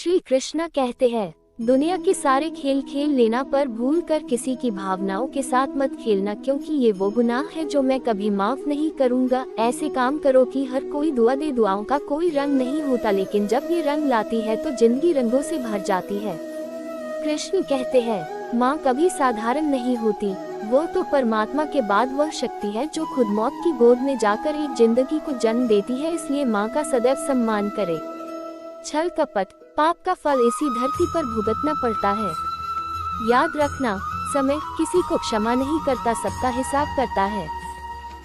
श्री कृष्ण कहते हैं, दुनिया के सारे खेल खेल लेना पर भूल कर किसी की भावनाओं के साथ मत खेलना, क्योंकि ये वो गुनाह है जो मैं कभी माफ नहीं करूँगा। ऐसे काम करो कि हर कोई दुआ दे। दुआओं का कोई रंग नहीं होता, लेकिन जब ये रंग लाती है तो जिंदगी रंगों से भर जाती है। कृष्ण कहते हैं, माँ कभी साधारण नहीं होती, वो तो परमात्मा के बाद वह शक्ति है जो खुद मौत की गोद में जाकर एक जिंदगी को जन्म देती है। इसलिए माँ का सदैव सम्मान करे। छल कपट पाप का फल इसी धरती पर भुगतना पड़ता है। याद रखना, समय किसी को क्षमा नहीं करता, सबका हिसाब करता है।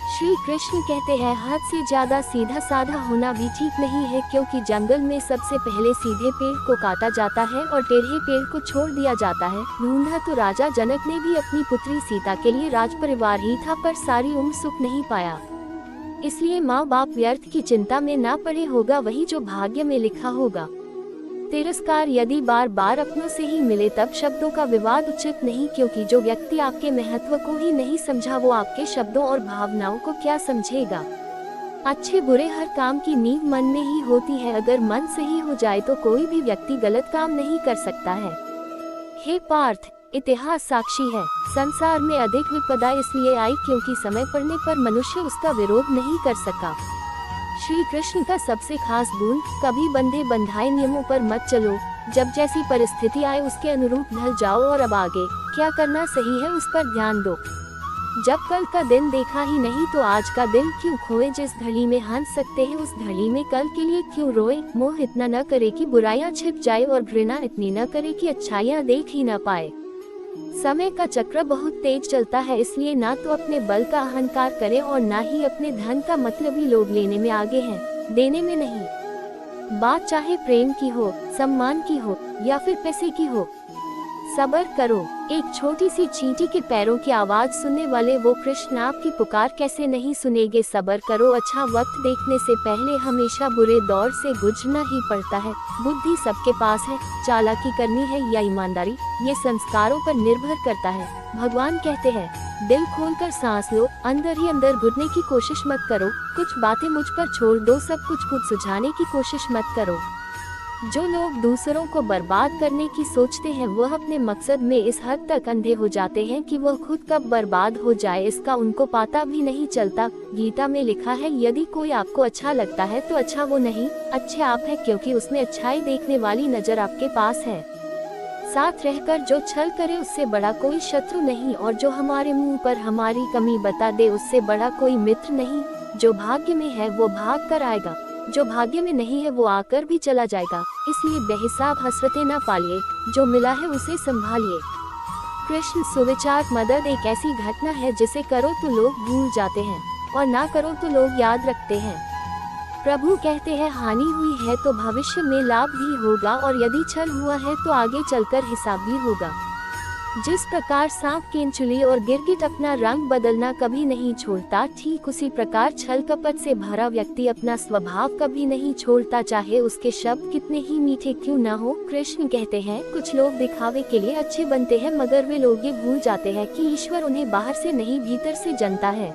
श्री कृष्ण कहते हैं, हद से ज्यादा सीधा साधा होना भी ठीक नहीं है, क्योंकि जंगल में सबसे पहले सीधे पेड़ को काटा जाता है और टेढ़े पेड़ को छोड़ दिया जाता है। ढूंढा तो राजा जनक ने भी अपनी पुत्री सीता के लिए राजपरिवार ही था, पर सारी उम्र सुख नहीं पाया। इसलिए माँ बाप व्यर्थ की चिंता में ना पड़े, होगा वही जो भाग्य में लिखा होगा। तिरस्कार यदि बार बार अपनों से ही मिले तब शब्दों का विवाद उचित नहीं, क्योंकि जो व्यक्ति आपके महत्व को ही नहीं समझा वो आपके शब्दों और भावनाओं को क्या समझेगा। अच्छे बुरे हर काम की नींव मन में ही होती है। अगर मन सही हो जाए तो कोई भी व्यक्ति गलत काम नहीं कर सकता है। हे पार्थ, इतिहास साक्षी है, संसार में अधिक विपदा इसलिए आई क्योंकि समय पड़ने पर मनुष्य उसका विरोध नहीं कर सका। श्री कृष्ण का सबसे खास गुण, कभी बंधे बंधाए नियमों पर मत चलो। जब जैसी परिस्थिति आए उसके अनुरूप ढल जाओ और अब आगे क्या करना सही है उस पर ध्यान दो। जब कल का दिन देखा ही नहीं तो आज का दिन क्यों खोए। जिस घड़ी में हंस सकते हैं उस घड़ी में कल के लिए क्यों रोए। मोह इतना न करे कि बुराइयां छिप जाए और घृणा इतनी न करे कि अच्छाइयां देख ही न पाए। समय का चक्र बहुत तेज चलता है, इसलिए ना तो अपने बल का अहंकार करें और ना ही अपने धन का मतलब ही लोग लेने में आगे हैं, देने में नहीं। बात चाहे प्रेम की हो, सम्मान की हो या फिर पैसे की हो, सब्र करो। एक छोटी सी चींटी के पैरों की आवाज सुनने वाले वो कृष्ण आपकी पुकार कैसे नहीं सुनेंगे। सब्र करो, अच्छा वक्त देखने से पहले हमेशा बुरे दौर से गुजरना ही पड़ता है। बुद्धि सबके पास है, चालाकी करनी है या ईमानदारी, ये संस्कारों पर निर्भर करता है। भगवान कहते हैं, दिल खोलकर सांस लो, अंदर ही अंदर घुटने की कोशिश मत करो। कुछ बातें मुझ पर छोड़ दो, सब कुछ खुद सुझाने की कोशिश मत करो। जो लोग दूसरों को बर्बाद करने की सोचते हैं वह अपने मकसद में इस हद तक अंधे हो जाते हैं कि वह खुद कब बर्बाद हो जाए इसका उनको पता भी नहीं चलता। गीता में लिखा है, यदि कोई आपको अच्छा लगता है तो अच्छा वो नहीं, अच्छे आप हैं, क्योंकि उसमें अच्छाई देखने वाली नजर आपके पास है। साथ रहकर जो छल करे उससे बड़ा कोई शत्रु नहीं, और जो हमारे मुंह पर हमारी कमी बता दे उससे बड़ा कोई मित्र नहीं। जो भाग्य में है वो भाग कर आएगा, जो भाग्य में नहीं है वो आकर भी चला जाएगा। इसलिए बेहिसाब हसरतें न पालिए, जो मिला है उसे संभालिए। कृष्ण सुविचार मदद एक ऐसी घटना है जिसे करो तो लोग भूल जाते हैं और ना करो तो लोग याद रखते हैं। प्रभु कहते हैं, हानि हुई है तो भविष्य में लाभ भी होगा, और यदि छल हुआ है तो आगे चलकर हिसाब भी होगा। जिस प्रकार सांप केंचुली और गिरगिट अपना रंग बदलना कभी नहीं छोड़ता, ठीक उसी प्रकार छल कपट से भरा व्यक्ति अपना स्वभाव कभी नहीं छोड़ता, चाहे उसके शब्द कितने ही मीठे क्यों न हो। कृष्ण कहते हैं, कुछ लोग दिखावे के लिए अच्छे बनते हैं, मगर वे लोग ये भूल जाते हैं कि ईश्वर उन्हें बाहर से नहीं भीतर से जानता है।